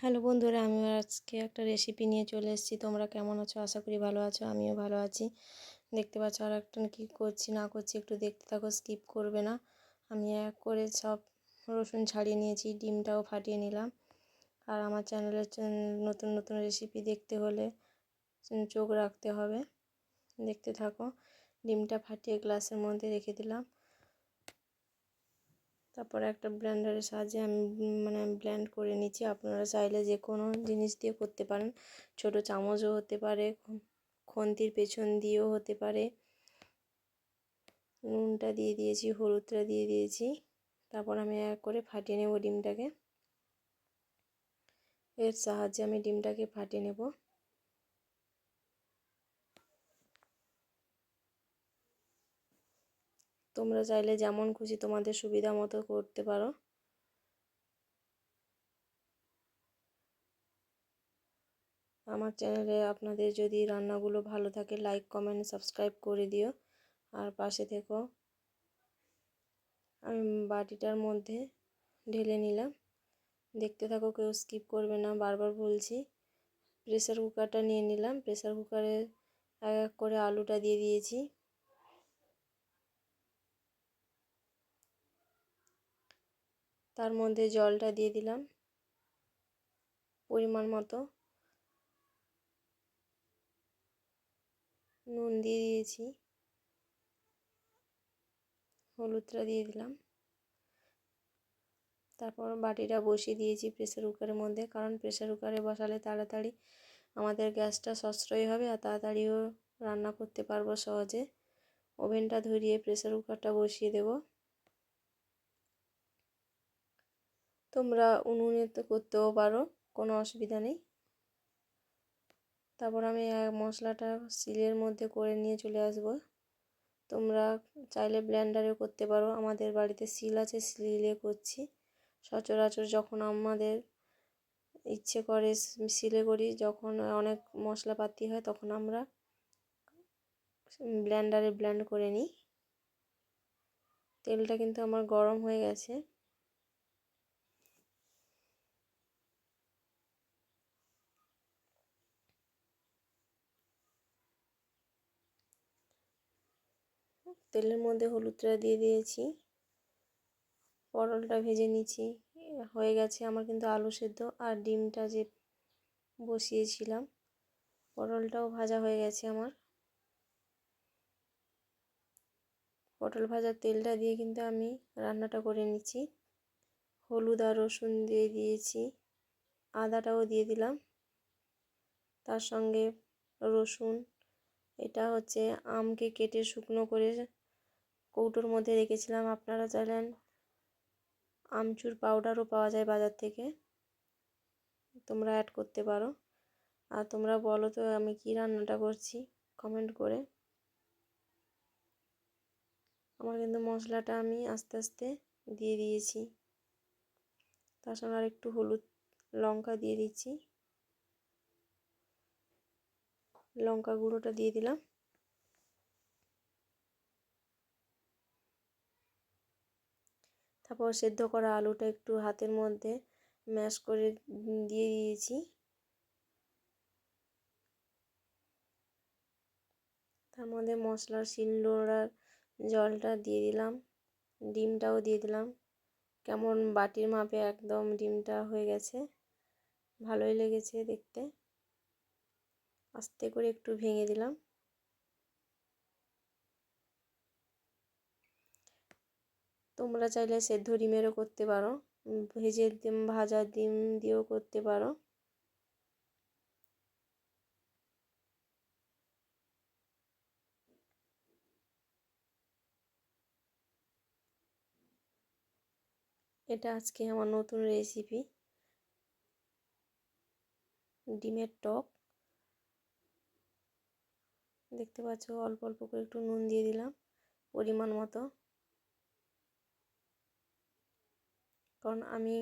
Hello বন্ধুরা, আমি আজকে একটা রেসিপি নিয়ে চলে এসেছি। তোমরা কেমন আছো? আশা করি ভালো আছো। আমিও ভালো আছি। দেখতে পাচ্ছ আর একটা কী করছি না করছি, একটু দেখতে থাকো, স্কিপ করবে না। আমি এক করে সব রসুন ছাড়িয়ে নিয়েছি, ডিমটাও ফাটিয়ে নিলাম। আর আমার চ্যানেলের নতুন নতুন রেসিপি দেখতে হলে চোখ রাখতে হবে। দেখতে থাকো। ডিমটা ফাটিয়ে গ্লাসের মধ্যে রেখে দিলাম। তারপরে একটা ব্লেন্ডারের সাহায্যে আমি ব্লেন্ড করে নিচ্ছি। আপনারা চাইলে যে কোনো জিনিস দিয়ে করতে পারেন। ছোট চামচও হতে পারে, খুন্তির পেছন দিয়েও হতে পারে। নুনটা দিয়ে দিয়েছি, হলুদটা দিয়ে দিয়েছি। তারপর আমি এক করে ফাটিয়ে নেব ডিমটাকে। এর সাহায্যে আমি ডিমটাকে ফাটিয়ে নেব। তোমরা চাইলে যেমন খুশি তোমাদের সুবিধা মতো করতে পারো। আমার চ্যানেলে আপনাদের যদি রান্নাগুলো ভালো থাকে, লাইক কমেন্ট সাবস্ক্রাইব করে দিও আর পাশে থেকো। আমি বাটিটার মধ্যে ঢেলে নিলাম। দেখতে থাকো, কেউ স্কিপ করবে না, বারবার বলছি। প্রেসার কুকারটা নিয়ে নিলাম। প্রেসার কুকারে এক এক করে আলুটা দিয়ে দিয়েছি। তার মধ্যে জলটা দিয়ে দিলাম পরিমাণ মতো। নুন দিয়ে দিয়েছি, হলুদটা দিয়ে দিলাম। তারপর বাটিটা বসিয়ে দিয়েছি প্রেসার কুকারের মধ্যে, কারণ প্রেসার কুকারে বসালে তাড়াতাড়ি আমাদের গ্যাসটা সাশ্রয় হবে আর তাড়াতাড়িও রান্না করতে পারবো সহজে। ওভেনটা ধরিয়ে প্রেসার কুকারটা বসিয়ে দেব। তোমরা উনুনেতে করতেও পারো, কোনো অসুবিধা নেই। তারপর আমি মশলাটা শিলের মধ্যে করে নিয়ে চলে আসব। তোমরা চাইলে ব্লেন্ডারে করতে পারো। আমাদের বাড়িতে শিল আছে, শিলে করছি। সচরাচর যখন আমাদের ইচ্ছে করে শিলে করি, যখন অনেক মশলাপাতি হয় তখন আমরা ব্লেন্ডারে ব্লেন্ড করে নিই। তেলটা কিন্তু আমার গরম হয়ে গেছে। তেলের মধ্যে হলুদটা দিয়ে দিয়েছি, পটলটা ভেজে নিচ্ছি। হয়ে গেছে আমার কিন্তু আলু সেদ্ধ আর ডিমটা যে বসিয়েছিলাম, পটলটাও ভাজা হয়ে গেছে আমার। পটল ভাজার তেলটা দিয়ে কিন্তু আমি রান্নাটা করে নিচ্ছি। হলুদ আর রসুন দিয়ে দিয়েছি, আদাটাও দিয়ে দিলাম তার সঙ্গে। রসুন, এটা হচ্ছে আমকে কেটে শুকনো করে কৌটোর মধ্যে রেখেছিলাম। আপনারা চাইলেন আমচুর পাউডারও পাওয়া যায় বাজার থেকে, তোমরা অ্যাড করতে পারো। আর তোমরা বলো তো আমি কি রান্নাটা করছি কমেন্ট করে। আমার কিন্তু মশলাটা আমি আস্তে আস্তে দিয়ে দিয়েছি। তার সঙ্গে আর একটু হলুদ লঙ্কা দিয়ে দিচ্ছি, লঙ্কা গুঁড়োটা দিয়ে দিলাম। তারপর সেদ্ধ করা আলুটা একটু হাতের মধ্যে ম্যাশ করে দিয়ে দিয়েছি। তার মধ্যে মশলার শিলনোড়ার জলটা দিয়ে দিলাম, ডিমটাও দিয়ে দিলাম। কেমন বাটির মাপে একদম ডিমটা হয়ে গেছে, ভালোই লেগেছে দেখতে। আস্তে করে একটু ভেঙে দিলাম। তোমরা চাইলে সেদ্ধ ডিমেরও করতে পারো, ভেজে ডিম, ভাজা ডিম দিয়েও করতে পারো। এটা আজকে আমার নতুন রেসিপি, ডিমের টক। দেখতে পাচ্ছ অল্প অল্প করে একটু নুন দিয়ে দিলাম পরিমাণ মতো, কারণ আমি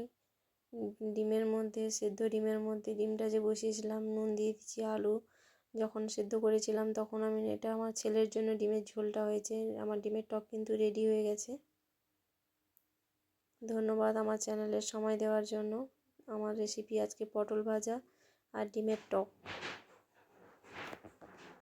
ডিমের মধ্যে, সেদ্ধ ডিমের মধ্যে ডিমটা যে বসিয়েছিলাম নুন দিয়ে দিচ্ছি। আলু যখন সেদ্ধ করেছিলাম তখন আমি, এটা আমার ছেলের জন্য ডিমের ঝোলটা হয়েছে। আমার ডিমের টক কিন্তু রেডি হয়ে গেছে। ধন্যবাদ আমার চ্যানেলের সময় দেওয়ার জন্য। আমার রেসিপি আজকে পটল ভাজা আর ডিমের টক।